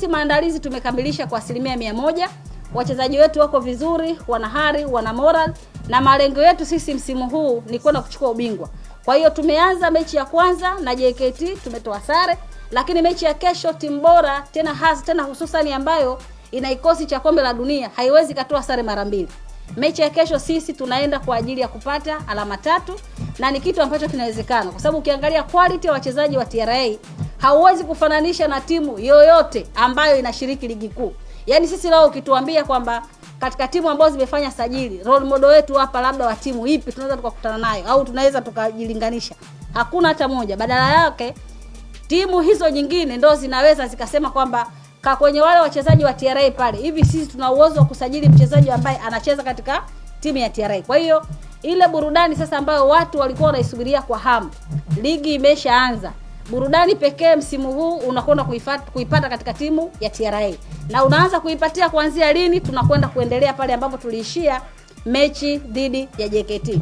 sisi maandalizi tumekamilisha kwa 100%. Wachezaji wetu wako vizuri, wana hari, wana moral, na malengo yetu sisi msimu huu ni kwenda kuchukua ubingwa. Kwa hiyo tumeanza mechi ya kwanza na JKT, tumetoa sare, lakini mechi ya kesho timu bora tena hususani ambayo ina kikosi cha kombe la dunia haiwezi katoa sare mara mbili. Mechi ya kesho sisi tunaenda kwa ajili ya kupata alama 3, na ni kitu ambacho kinawezekana kwa sababu ukiangalia quality ya wachezaji wa TRA hauwezi kufananisha na timu yoyote ambayo inashiriki ligi kuu. Yaani sisi leo ukituambia kwamba katika timu ambazo zimefanya sajili, role model wetu hapa labda wa timu ipi tunaweza tukakutana nayo au tunaweza tukajilinganisha, hakuna hata moja. Badala yake timu hizo nyingine ndo zinaweza zikasema kwamba kwenye wale wachezaji wa TRA pale, hivi sisi tuna uwezo wa kusajili mchezaji ambaye anacheza katika timu ya TRA. Kwa hiyo ile burudani sasa ambayo watu walikuwa wanaisubiria kwa hamu, ligi imeshaanza. Burudani pekee msimu huu unakwenda kuipata katika timu ya TRA. Na unaanza kuipatia kuanzia lini? Tunakwenda kuendelea pale ambapo tuliishia mechi dhidi ya JKT.